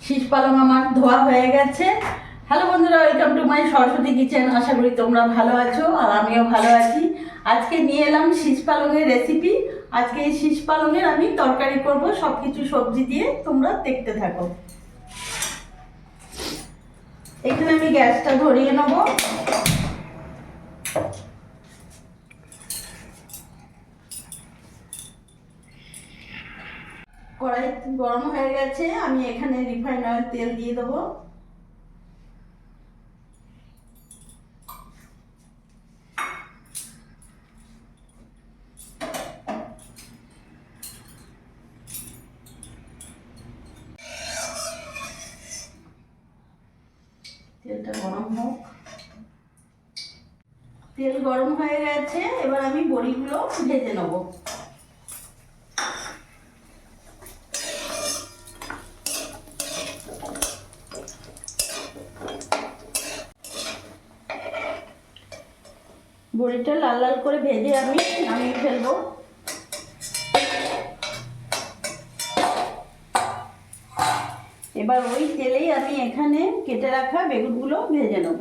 শীষ পালং আমার ধোয়া হয়ে গেছে। হ্যালো বন্ধুরা, welcome to my Saraswati kitchen. আশা করি তোমরা ভালো আছো আর আমিও ভালো আছি। আজকে নিয়ে এলাম শীষ পালংয়ের রেসিপি। আজকে এই শীষ পালংয়ের আমি তরকারি করব, সব কিছু সবজি দিয়ে। তোমরা দেখতে থাকো। এখানে আমি গ্যাসটা ধরিয়ে নেব। কড়াই গরম হয়ে গেছে, আমি এখানে রিফাইন অয়েল তেল দিয়ে দেবো। তেলটা গরম হোক। তেল গরম হয়ে গেছে, এবার আমি বড়িগুলো ভেজে নেব। বড়িটা লাল লাল করে ভেজে আমি নামিয়ে ফেলবো। এবার ওই তেলেই আমি এখানে কেটে রাখা বেগুনগুলো ভেজে নেব।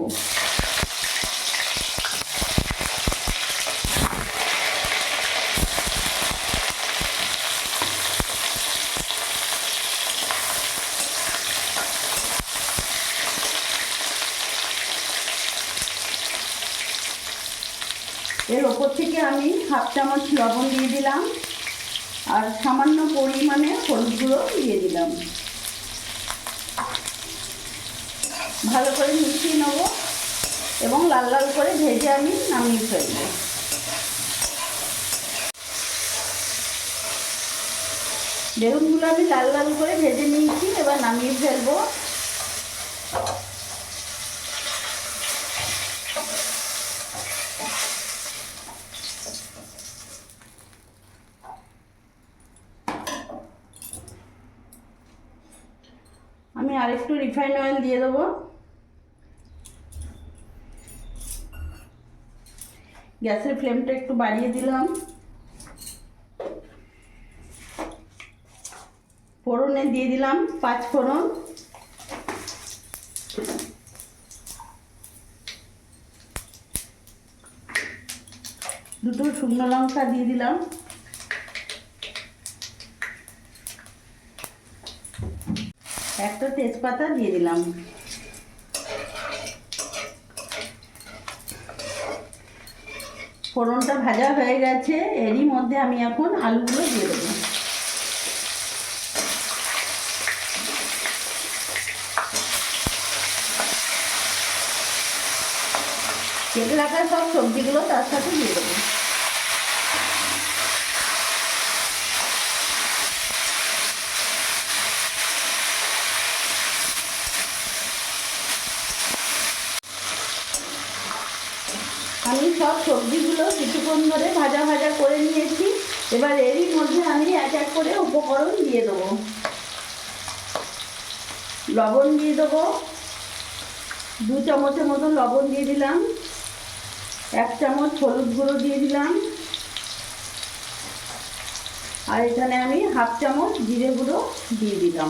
এর ওপর থেকে আমি হাফ চামচ লবণ দিয়ে দিলাম আর সামান্য পরিমাণে হলুদ গুঁড়ো দিয়ে দিলাম। ভালো করে মিশিয়ে নেব এবং লাল লাল করে ভেজে আমি নামিয়ে ফেলব। বেগুনগুলো আমি লাল লাল করে ভেজে নিয়েছি, এবার নামিয়ে ফেলবো। আমি আরেকটু রিফাইন অয়েল দিয়ে দেবো। গ্যাসের ফ্লেমটা একটু বাড়িয়ে দিলাম। ফোড়নে দিয়ে দিলাম 5 ফোড়ন, দুটো শুকনো লঙ্কা দিয়ে দিলাম, একটা তেজপাতা দিয়ে দিলাম। ফোড়নটা ভাজা হয়ে গেছে, এরই মধ্যে আমি এখন আলুগুলো দিয়ে দেবো। কেটে রাখা সব সবজিগুলো তার সাথে দিয়ে দেবো। আমি সব সবজিগুলো কিছুক্ষণ ধরে ভাজা ভাজা করে নিয়েছি। এবার এরই মধ্যে আমি এক এক করে উপকরণ দিয়ে দেবো। লবণ দিয়ে দেবো, 2 চামচের মতো লবণ দিয়ে দিলাম। 1 চামচ হলুদ গুঁড়ো দিয়ে দিলাম আর এখানে আমি হাফ চামচ জিরে গুঁড়ো দিয়ে দিলাম।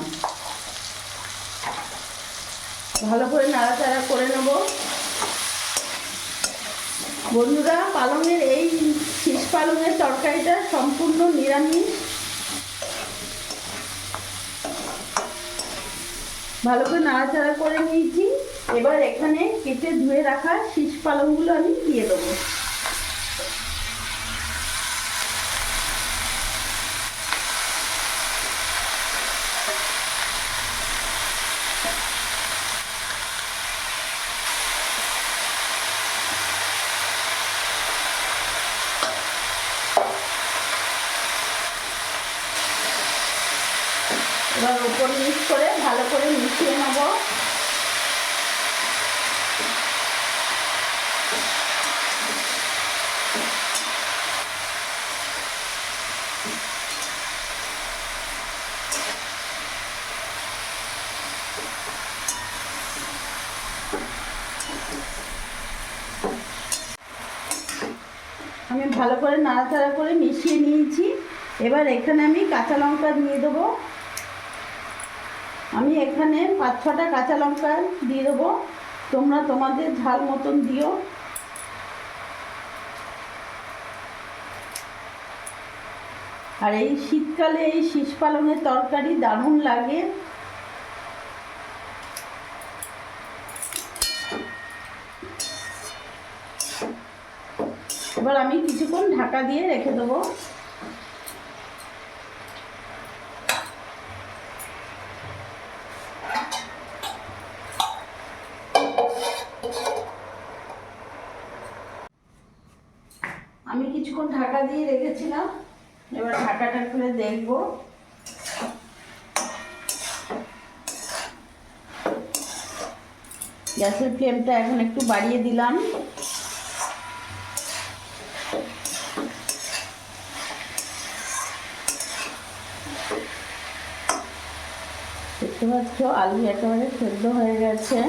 ভালো করে নাড়াচাড়া করে নেব। বন্ধুরা, পালংয়ের এই শীষ পালংয়ের তরকারিটা সম্পূর্ণ নিরামিষ। ভালো করে নাড়াচাড়া করে নিয়েছি। এবার এখানে কেটে ধুয়ে রাখা শীষ পালংগুলো আমি দিয়ে দেবো। এবার উপর মিক্স করে ভালো করে মিশিয়ে নেব। আমি ভালো করে নাড়াচাড়া করে মিশিয়ে নিয়েছি। এবার এখানে আমি কাঁচা লঙ্কা দিয়ে দেবো আমি এখানে 5-6টা কাঁচা লঙ্কা দিয়ে দেবো, তোমরা তোমাদের ঝাল মতন দিও। আর এই শীতকালে এই শীষ পালঙের তরকারি দারুণ লাগে। এবার আমি কিছুক্ষণ ঢাকা দিয়ে রেখে দেবো। আমি কিছুক্ষণ ঢাকা দিয়ে রেখেছিলাম, এবার ঢাকাটা খুলে দেখব। গ্যাসের ফ্লেমটা এখন একটু বাড়িয়ে দিলাম। দেখতে পাচ্ছ আলু একেবারে সেদ্ধ হয়ে গেছে।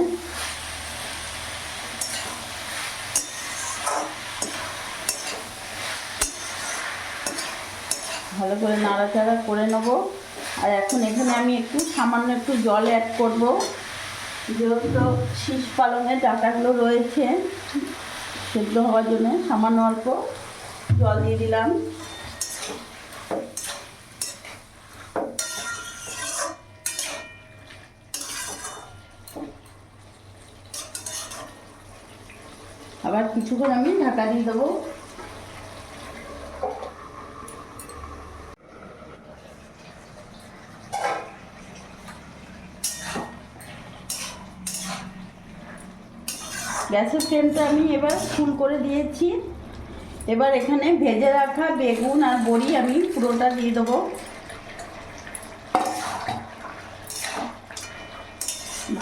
ভালো করে নাড়াচাড়া করে নেব। আর এখন এখানে আমি সামান্য একটু জল অ্যাড করব, যেহেতু শীষ পালঙের ডাঁটাগুলো রয়েছে সেদ্ধ হওয়ার জন্য সামান্য অল্প জল দিয়ে দিলাম। আবার কিছুক্ষণ আমি ঢাকা দিয়ে দেবো। গ্যাসের ফ্লেমটা আমি এবার ফুল করে দিয়েছি। এবার এখানে ভেজে রাখা বেগুন আর বড়ি আমি পুরোটা দিয়ে দেবো।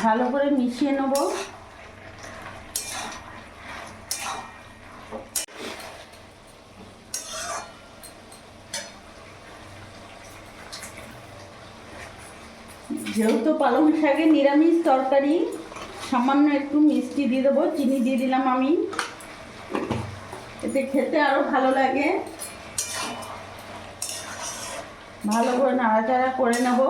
ভালো করে মিশিয়ে নেব। যেহেতু পালং শাকের নিরামিষ তরকারি, সামান্য একটু মিষ্টি দিয়ে দেবো, চিনি দিয়ে দিলাম আমি, এতে খেতে আরও ভালো লাগে। ভালো করে নাড়াচাড়া করে নেব।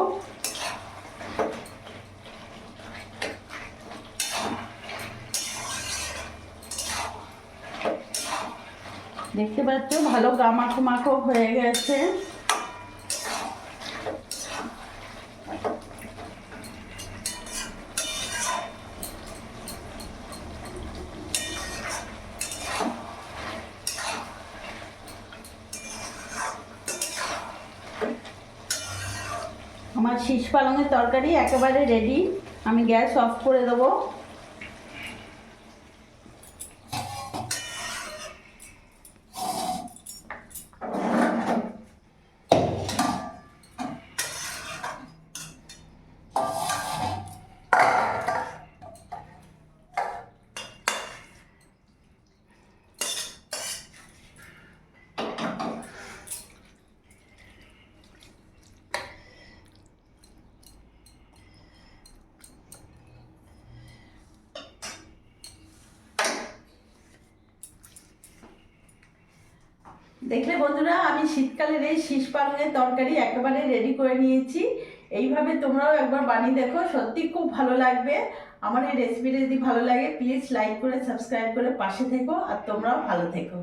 দেখতে পাচ্ছ ভালো গামাখো মাখো হয়ে গেছে। আমার শীষ পালঙের তরকারি একেবারে রেডি। আমি গ্যাস অফ করে দেবো। দেখলে বন্ধুরা, আমি শীতকালের এই শীষ পালঙের তরকারি একেবারে রেডি করে নিয়েছি। এইভাবে তোমরাও একবার বানিয়ে দেখো, সত্যি খুব ভালো লাগবে। আমার এই রেসিপিটা যদি ভালো লাগে প্লিজ লাইক করে সাবস্ক্রাইব করে পাশে থেকো, আর তোমরাও ভালো থেকো।